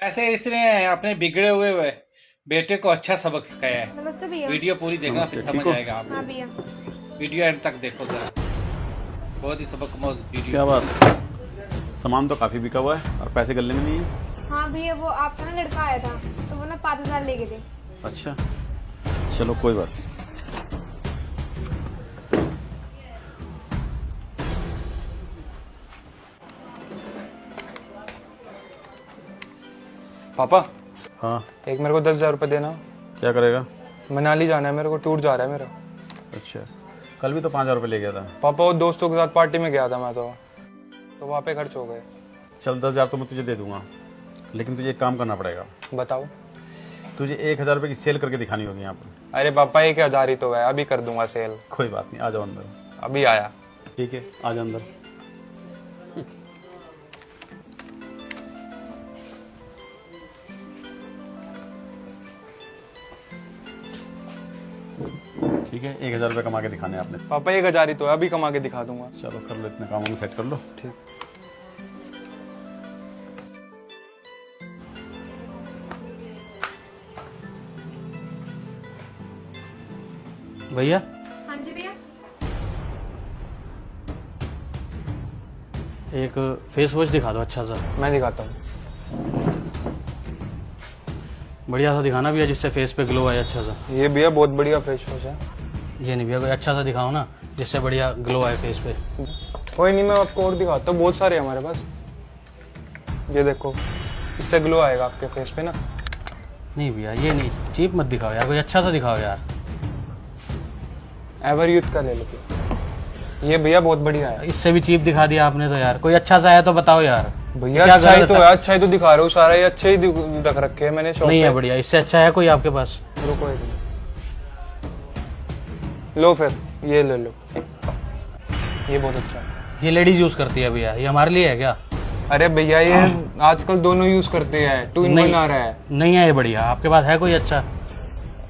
ऐसे इसने अपने बिगड़े हुए बेटे को अच्छा सबक सिखाया है। नमस्ते भैया। वीडियो पूरी देखना फिर समझ आएगा आपको। हाँ भैया। वीडियो एंड तक देखो जरा, बहुत ही सबकमोज वीडियो। क्या बात, सामान तो काफी बिका हुआ है और पैसे गले में नहीं है। हाँ भैया, वो आपका ना लड़का आया था तो वो ना 5,000 लेके थे। अच्छा चलो कोई बात नहीं। पापा हाँ एक मेरे को 10,000 रुपये देना। क्या करेगा? मनाली जाना है मेरे को, टूर जा रहा है मेरा। अच्छा कल भी तो 5,000 रुपये ले गया था। पापा वो दोस्तों के साथ पार्टी में गया था मैं तो वहाँ पे खर्च हो गए। चल 10,000 तो मैं तुझे दे दूंगा, लेकिन तुझे एक काम करना पड़ेगा। बताओ। तुझे 1,000 रुपये की सेल करके दिखानी होगी यहाँ पर। अरे पापा 1,000 ही तो है, अभी कर दूंगा सेल। कोई बात नहीं, आ जाओ अंदर। अभी आया। ठीक है आ जाओ अंदर। ठीक है 1,000 रुपये कमा के दिखाने हैं आपने। पापा 1,000 ही तो है, अभी कमा के दिखा दूंगा। चलो कर लो, इतने कामों में सेट कर लो। ठीक। भैया हाँ जी भैया। एक फेस वॉश दिखा दो अच्छा सा, मैं दिखाता हूँ। बढ़िया सा दिखाना भैया जिससे फेस पे ग्लो आए अच्छा सा। ये भैया बहुत बढ़िया फेस वॉश है। ये नहीं भैया, कोई अच्छा सा दिखाओ ना जिससे बढ़िया ग्लो आए फेस पे। कोई नहीं, मैं आपको और दिखाता हूँ, बहुत सारे हैं हमारे पास। ये देखो, इससे ग्लो आएगा आपके फेस पे ना। नहीं भैया ये नहीं, चीप मत दिखाओ यार, कोई अच्छा सा दिखाओ यार। एवर यूथ का ले लो भैया। ये भैया बहुत बढ़िया है। इससे भी चीप दिखा दिया आपने तो यार, कोई अच्छा सा है तो बताओ यार। भैया क्या अच्छा ही गलत तो है? है, अच्छा ही तो दिखा रहे हो, सारा ये अच्छे ही रख रखे हैं मैंने शॉप नहीं पे। है बढ़िया, इससे अच्छा है कोई आपके पास? रुको एक मिनट। लो फिर ये ले लो, ये बहुत अच्छा है। ये लेडीज यूज करती है भैया, ये हमारे लिए है क्या? अरे भैया ये आजकल दोनों यूज करते हैं, 2 in 1 आ रहा है। नहीं है ये बढ़िया, आपके पास है कोई अच्छा?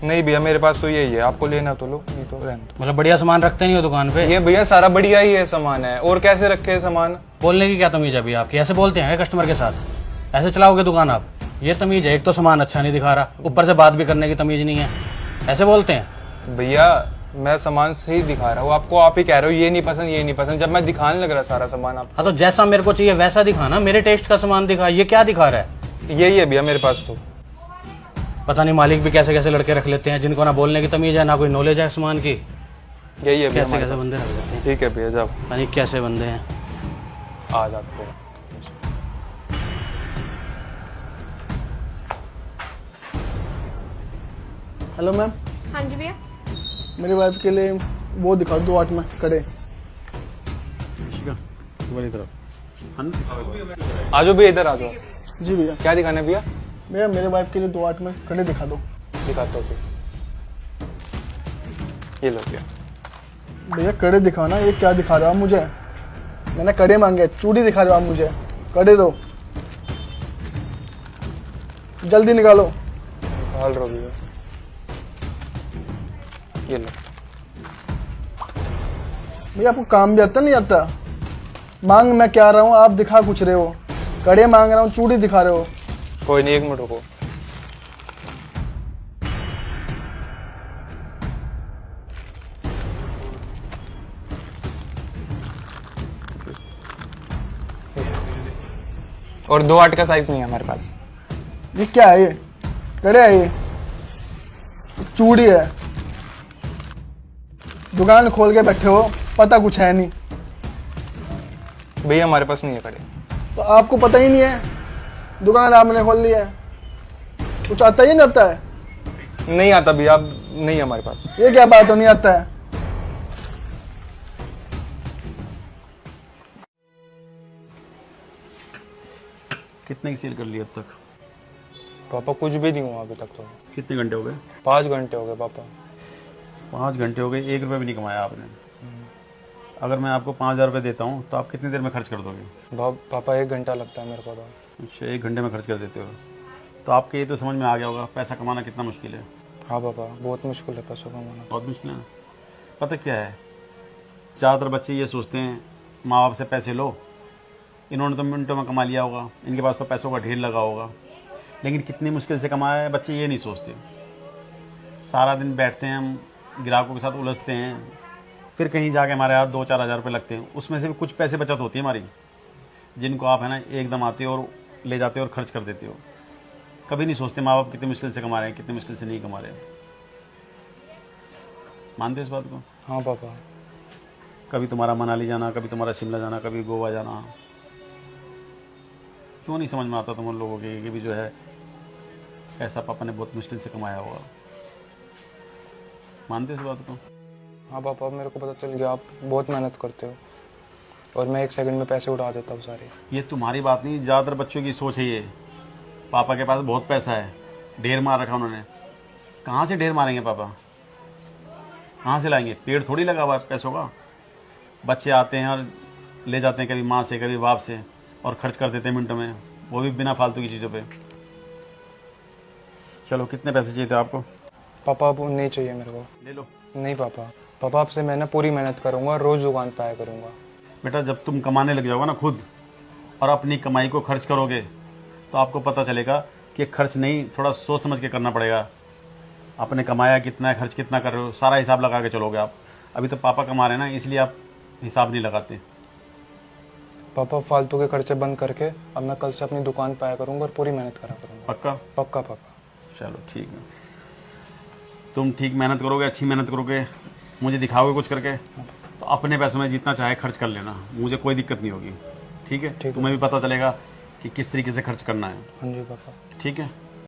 नहीं भैया मेरे पास तो यही है, आपको लेना तो लो, नहीं तो रहने दो। मतलब बढ़िया सामान रखते नहीं हो दुकान पे? ये भैया सारा बढ़िया ही है सामान है, और कैसे रखे है सामान। बोलने की क्या तमीज है भैया आपकी? ऐसे बोलते हैं कस्टमर के साथ? ऐसे चलाओगे दुकान आप? ये तमीज है? एक तो सामान अच्छा नहीं दिखा रहा, ऊपर से बात भी करने की तमीज नहीं है, ऐसे बोलते हैं? भैया मैं सामान सही दिखा रहा हूँ आपको, आप ही कह रहे हो ये नहीं पसंद ये नहीं पसंद, जब मैं दिखाने लग रहा सारा सामान आप। हाँ तो जैसा मेरे को चाहिए वैसा दिखाना, मेरे टेस्ट का सामान दिखा। ये क्या दिखा रहा है? यही है भैया मेरे पास तो। पता नहीं मालिक भी कैसे कैसे लड़के रख लेते हैं जिनको ना बोलने की तमीज है ना कोई नॉलेज है सामान की। यही है भैया कैसे हमारे कैसे पास। बंदे रख लेते हैं, ठीक है भैया जाओ, पता नहीं कैसे बंदे हैं। आ जाते हैं। हेलो मैम, हाँ जी भैया। मेरी वाइफ के लिए वो दिखा दो 8 में कड़े। ठीक है तुम्हारी तरफ हाँ ना? आ जाओ भैया, इधर आ जाओ। जी भैया। क्या दिखाना है भैया? भैया मेरे वाइफ के लिए 2 8 में कड़े दिखा दो। दिखाता हूँ। ये लो भैया। भैया कड़े दिखाओ ना, ये क्या दिखा रहे हो आप मुझे? मैंने कड़े मांगे, चूड़ी दिखा रहे हो आप मुझे? कड़े दो, जल्दी निकालो। निकाल रहा हूँ भैया, ये लो। भैया आपको काम भी आता नहीं आता? मांग मैं क्या रहा हूँ, आप दिखा कुछ रहे हो। कड़े मांग रहा हूँ, चूड़ी दिखा रहे हो। कोई नहीं, एक मिनट रुको। और 2 8 का साइज नहीं है हमारे पास। ये क्या है? ये कड़े है, ये चूड़ी है। दुकान खोल के बैठे हो, पता कुछ है नहीं। भैया हमारे पास नहीं है कड़े। तो आपको पता ही नहीं है, दुकान आपने खोल ली है, कुछ आता ही नहीं आता है। नहीं आता भैया, अब नहीं है हमारे पास। ये क्या बात हो, नहीं आता है? कितने की सेल कर ली अब तक? पापा कुछ भी नहीं हुआ अभी तक तो। कितने घंटे हो गए? 5 घंटे हो गए पापा। 5 घंटे हो गए, 1 रुपये भी नहीं कमाया आपने। अगर मैं आपको 5,000 रुपये देता हूँ तो आप कितनी देर में खर्च कर दोगे? पापा 1 घंटा लगता है मेरे को तो। अच्छा 1 घंटे में खर्च कर देते हो, तो आपके ये तो समझ में आ गया होगा पैसा कमाना कितना मुश्किल है। हाँ पापा बहुत मुश्किल है पैसों कमाना। बहुत मुश्किल है ना। पता क्या है, ज़्यादातर बच्चे ये सोचते हैं माँ बाप से पैसे लो, इन्होंने तो मिनटों में कमा लिया होगा, इनके पास तो पैसों का ढेर लगा होगा। लेकिन कितनी मुश्किल से कमाया है बच्चे ये नहीं सोचते। सारा दिन बैठते हैं हम, ग्राहकों के साथ उलझते हैं, फिर कहीं जाके हमारे हाथ 2-4 हज़ार रुपये लगते हैं, उसमें से भी कुछ पैसे बचत होती है हमारी, जिनको आप है ना एकदम आते हो और ले जाते हो और खर्च कर देते हो। कभी नहीं सोचते माँ बाप कितनी मुश्किल से कमा रहे हैं, कितनी मुश्किल से नहीं कमा रहे हैं। मानते हो इस बात को? हाँ पापा। कभी तुम्हारा मनाली जाना, कभी तुम्हारा शिमला जाना, कभी गोवा जाना, क्यों नहीं समझ में आता तुम लोगों के कि भी जो है ऐसा पापा ने बहुत मुश्किल से कमाया होगा। मानते हो इस बात को? हाँ पापा, मेरे को पता चल गया आप बहुत मेहनत करते हो और मैं 1 सेकंड में पैसे उड़ा देता हूँ सारे। ये तुम्हारी बात नहीं, ज़्यादातर बच्चों की सोच है ये। पापा के पास बहुत पैसा है, ढेर मार रखा उन्होंने। कहाँ से ढेर मारेंगे पापा? कहाँ से लाएंगे? पेड़ थोड़ी लगा हुआ है पैसों का। बच्चे आते हैं और ले जाते हैं कभी माँ से कभी बाप से और खर्च कर देते हैं मिनटों में, वो भी बिना फालतू की चीज़ों पे। चलो, कितने पैसे चाहिए थे आपको? पापा अब नहीं चाहिए मेरे को। ले लो। नहीं पापा, पापा आपसे मैं ना पूरी मेहनत करूँगा, रोज़ दुकान पे आया करूँगा। बेटा, जब तुम कमाने लग जाओगे ना खुद और अपनी कमाई को खर्च करोगे तो आपको पता चलेगा कि खर्च नहीं, थोड़ा सोच समझ के करना पड़ेगा। आपने कमाया कितना है, खर्च कितना कर रहे हो, सारा हिसाब लगा के चलोगे आप। अभी तो पापा कमा रहे हैं ना, इसलिए आप हिसाब नहीं लगाते। पापा फालतू के खर्चे बंद करके अब मैं कल से अपनी दुकान पे आया करूँगा और पूरी मेहनत करा करूँगा। पक्का? पक्का पापा। चलो ठीक है, तुम ठीक मेहनत करोगे, अच्छी मेहनत करोगे, मुझे दिखाओगे कुछ करके, तो अपने पैसों में जितना चाहे खर्च कर लेना, मुझे कोई दिक्कत नहीं होगी। ठीक है? ठीक है। तुम्हें भी पता चलेगा कि किस तरीके से खर्च करना है। हाँ जी पापा। ठीक है?